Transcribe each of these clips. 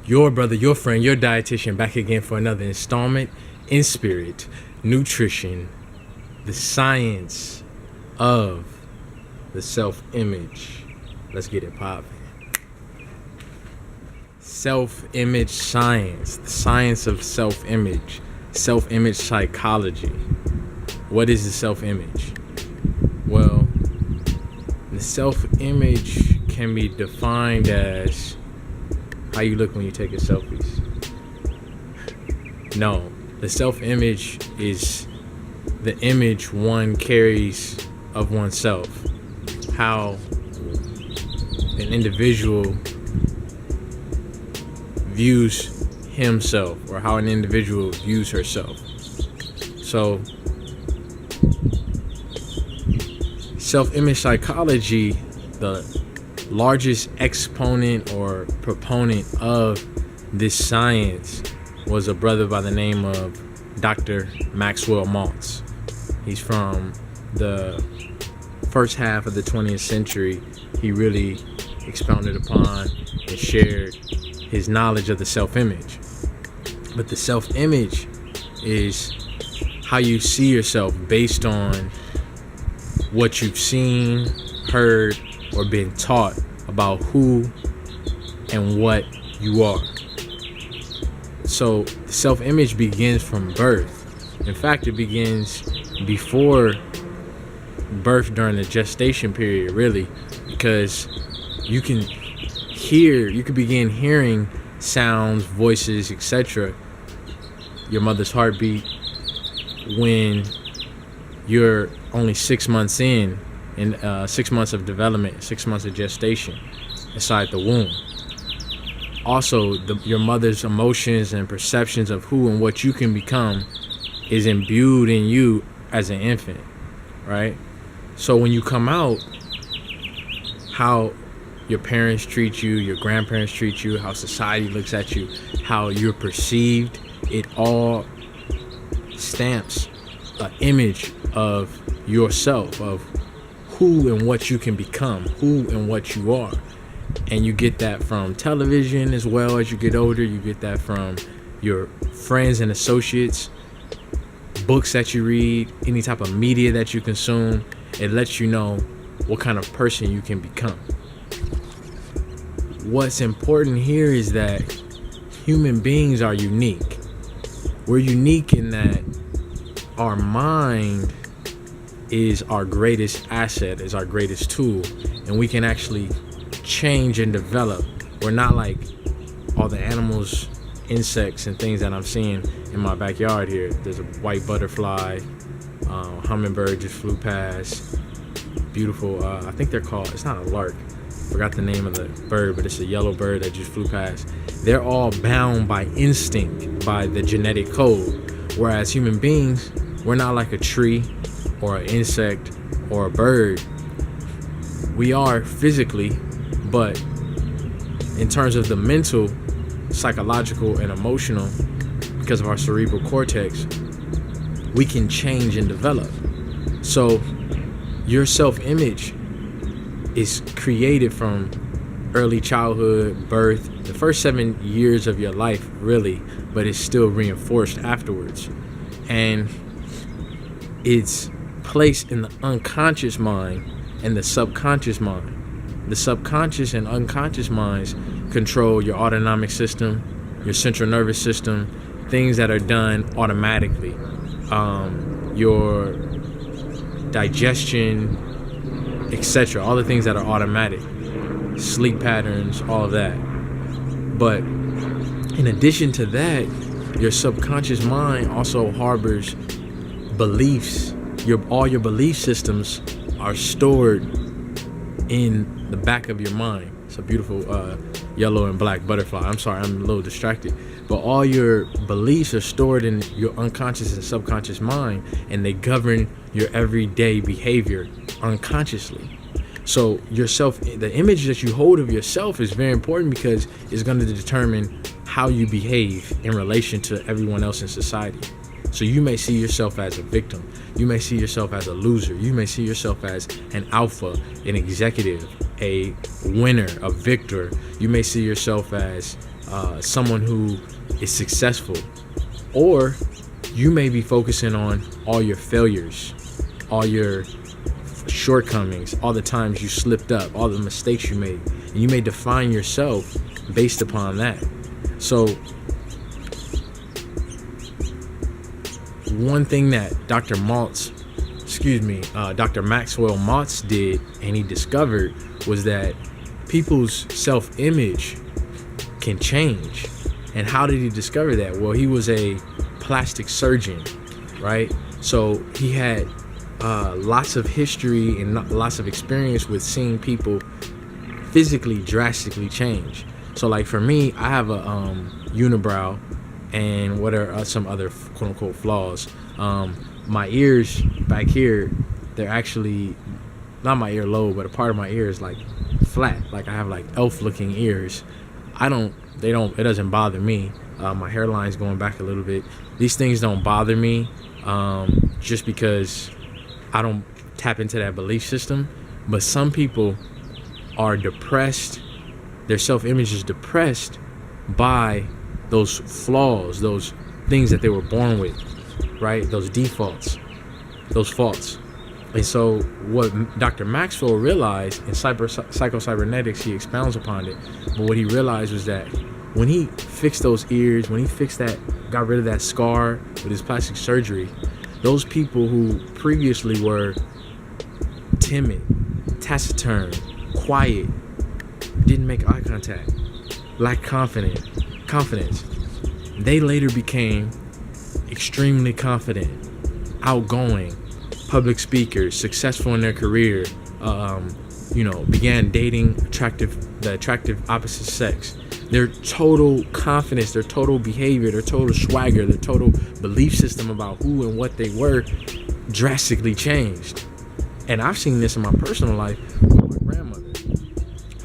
Your brother, your friend, your dietitian, back again for another installment in spirit, nutrition, the science of the self-image. Let's get it popping. Self-image science, the science of self-image, self-image psychology. What is the self-image? Well, the self-image can be defined as how you look when you take your selfies. No, the self-image is the image one carries of oneself. How an individual views himself or how an individual views herself. So, self-image psychology, the largest exponent or proponent of this science was a brother by the name of Dr. Maxwell Maltz. He's from the first half of the 20th century. He really expounded upon and shared his knowledge of the self-image. But the self-image is how you see yourself based on what you've seen, heard, or been taught about who and what you are. So the self-image begins from birth. In fact, it begins before birth, during the gestation period, really, because you can begin hearing sounds, voices, etc., your mother's heartbeat, when you're only 6 months in 6 months of development, 6 months of gestation inside the womb. Also, your mother's emotions and perceptions of who and what you can become is imbued in you as an infant, right? So when you come out, how your parents treat you, your grandparents treat you, how society looks at you, how you're perceived, it all stamps an image of yourself, of who and what you can become, who and what you are. And you get that from television as well. As you get older, you get that from your friends and associates, books that you read, any type of media that you consume. It lets you know what kind of person you can become. What's important here is that human beings are unique. We're unique in that our mind is our greatest asset, is our greatest tool, and we can actually change and develop. We're not like all the animals, insects, and things that I'm seeing in my backyard here. There's a white butterfly, hummingbird just flew past. Beautiful, I think they're called, it's not a lark, forgot the name of the bird, but it's a yellow bird that just flew past. They're all bound by instinct, by the genetic code, whereas human beings, we're not like a tree or an insect or a bird. We are physically, but in terms of the mental, psychological, and emotional, because of our cerebral cortex, we can change and develop. So your self-image is created from early childhood, birth, the first 7 years of your life, really, but it's still reinforced afterwards. And it's placed in the unconscious mind and the subconscious mind. The subconscious and unconscious minds control your autonomic system, your central nervous system, things that are done automatically, your digestion, etc. All the things that are automatic, sleep patterns, all of that. But in addition to that, your subconscious mind also harbors beliefs. All your belief systems are stored in the back of your mind. It's a beautiful yellow and black butterfly. I'm sorry, I'm a little distracted. But all your beliefs are stored in your unconscious and subconscious mind, and they govern your everyday behavior unconsciously. So yourself, the image that you hold of yourself is very important because it's going to determine how you behave in relation to everyone else in society. So you may see yourself as a victim. You may see yourself as a loser. You may see yourself as an alpha, an executive, a winner, a victor. You may see yourself as someone who is successful, or you may be focusing on all your failures, all your shortcomings, all the times you slipped up, all the mistakes you made, and you may define yourself based upon that. So one thing that Dr. Maxwell Maltz did, and he discovered, was that people's self-image can change. And how did he discover that? Well, he was a plastic surgeon, right? So he had lots of history and lots of experience with seeing people physically drastically change. So like for me, I have a unibrow, and what are some other quote unquote flaws? My ears back here, they're actually not my earlobe, but a part of my ear is like flat. Like I have like elf looking ears. It doesn't bother me. My hairline's going back a little bit. These things don't bother me, just because I don't tap into that belief system. But some people are depressed. Their self-image is depressed by those flaws, those things that they were born with, right? Those defaults, those faults. And so what Dr. Maxwell realized in Psycho-Cybernetics, he expounds upon it, but what he realized was that when he fixed those ears, when he got rid of that scar with his plastic surgery, those people who previously were timid, taciturn, quiet, didn't make eye contact, lacked confidence, they later became extremely confident, outgoing, public speakers, successful in their career, began dating the attractive opposite sex. Their total confidence, their total behavior, their total swagger, their total belief system about who and what they were drastically changed. And I've seen this in my personal life with my grandmother.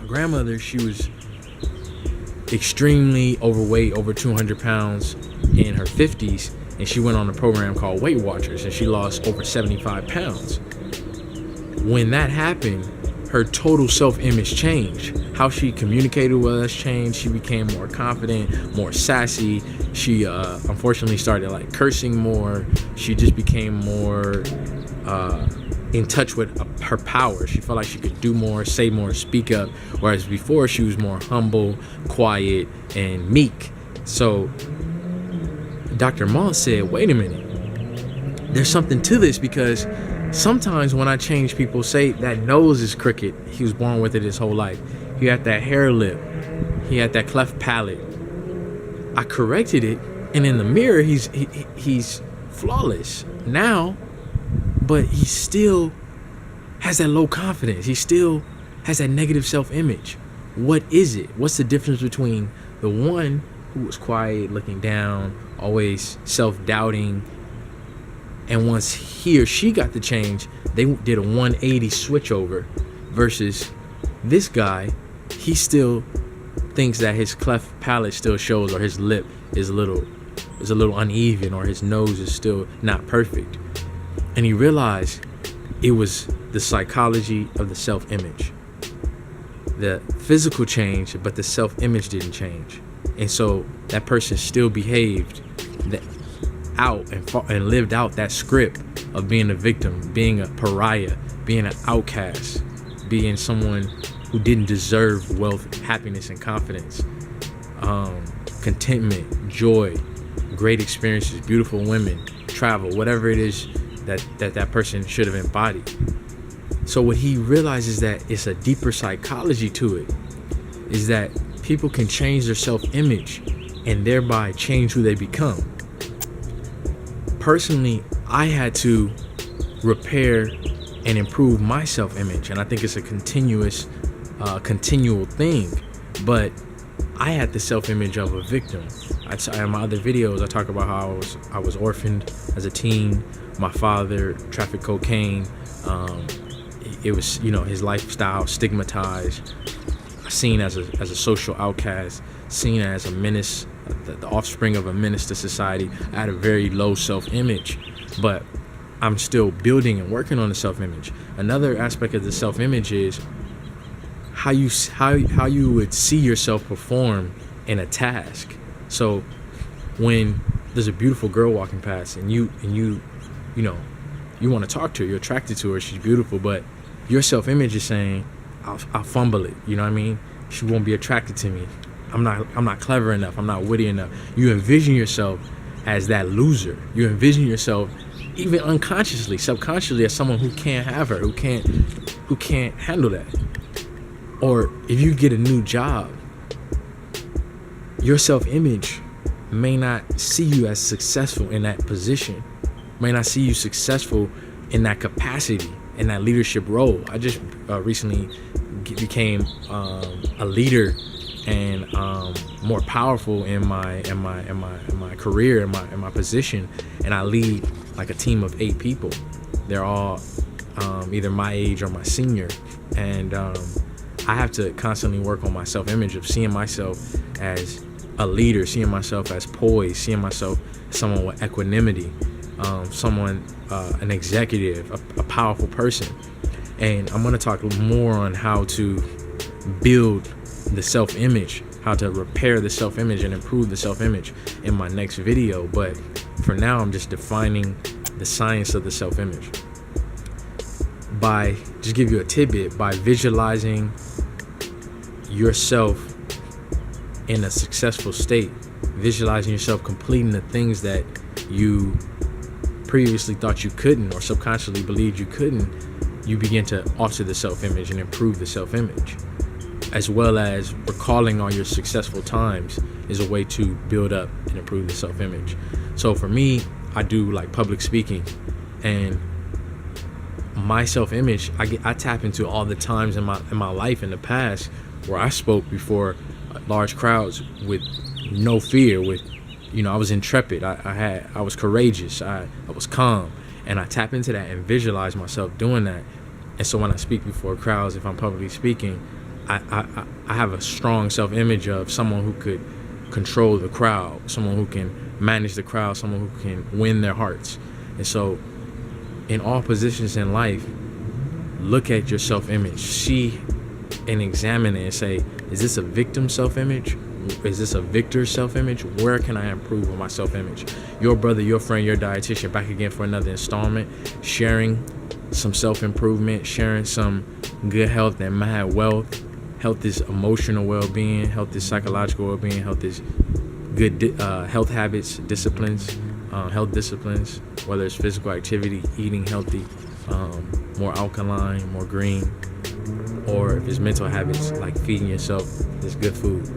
My grandmother, she was extremely overweight, over 200 pounds in her 50s, and she went on a program called Weight Watchers, and she lost over 75 pounds. When that happened, her total self-image changed. How she communicated with us changed. She became more confident, more sassy. She unfortunately started like cursing more. She just became more in touch with her power. She felt like she could do more, say more, speak up, whereas before she was more humble, quiet, and meek. So Dr. Maltz said, wait a minute, there's something to this, because sometimes when I change people, say that nose is crooked, he was born with it his whole life. He had that hair lip, he had that cleft palate. I corrected it, and in the mirror he's flawless now, but he still has that low confidence. He still has that negative self-image. What is it? What's the difference between the one who was quiet, looking down, always self-doubting, and once he or she got the change, they did a 180 switch over, versus this guy, he still thinks that his cleft palate still shows, or his lip is a little uneven, or his nose is still not perfect. And he realized it was the psychology of the self-image. The physical changed, but the self-image didn't change. And so that person still behaved out and lived out that script of being a victim, being a pariah, being an outcast, being someone who didn't deserve wealth, happiness, and confidence, contentment, joy, great experiences, beautiful women, travel, whatever it is that person should have embodied. So what he realizes that it's a deeper psychology to it, is that people can change their self-image and thereby change who they become. Personally, I had to repair and improve my self-image, and I think it's a continual thing. But I had the self-image of a victim. In my other videos, I talk about how I was orphaned as a teen. My father trafficked cocaine. It was, his lifestyle stigmatized, seen as a social outcast, seen as a menace, the offspring of a menace to society. I had a very low self-image, but I'm still building and working on the self-image. Another aspect of the self-image is how you would see yourself perform in a task. So when there's a beautiful girl walking past and you know, you want to talk to her, you're attracted to her, she's beautiful, but your self-image is saying, I'll fumble it, you know what I mean? She won't be attracted to me. I'm not clever enough. I'm not witty enough. You envision yourself as that loser. You envision yourself even unconsciously, subconsciously, as someone who can't have her, who can't handle that. Or if you get a new job, your self-image may not see you as successful in that position, may not see you successful in that capacity, in that leadership role. I just recently became a leader and more powerful in my career, in my position, and I lead like a team of 8 people. They're all either my age or my senior, and I have to constantly work on my self-image of seeing myself as a leader, seeing myself as poised, seeing myself as someone with equanimity, someone, an executive, a powerful person. And I'm going to talk more on how to build the self-image, how to repair the self-image and improve the self-image in my next video. But for now, I'm just defining the science of the self-image. By, just give you a tidbit, by visualizing yourself in a successful state, visualizing yourself completing the things that you previously thought you couldn't or subconsciously believed you couldn't, you begin to alter the self-image and improve the self-image. As well as recalling all your successful times is a way to build up and improve the self-image. So for me, I do like public speaking, and my self-image, I tap into all the times in my life in the past where I spoke before large crowds with no fear, with, you know, I was intrepid, I was courageous, I was calm, and I tap into that and visualize myself doing that. And so when I speak before crowds, if I'm publicly speaking, I have a strong self-image of someone who could control the crowd, someone who can manage the crowd, someone who can win their hearts. And so in all positions in life, look at your self-image, see and examine it and say, is this a victim self-image? Is this a victor self-image? Where can I improve on my self-image? Your brother, your friend, your dietitian, back again for another installment, sharing some self-improvement, sharing some good health and mad wealth. Health is emotional well-being, health is psychological well-being, health is good health habits, disciplines, health disciplines, whether it's physical activity, eating healthy, more alkaline, more green, or if it's mental habits like feeding yourself this good food.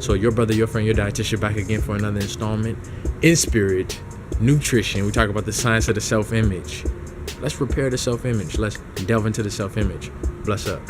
So your brother, your friend, your dietitian, back again for another installment. In spirit, nutrition, we talk about the science of the self-image. Let's repair the self-image. Let's delve into the self-image. Bless up.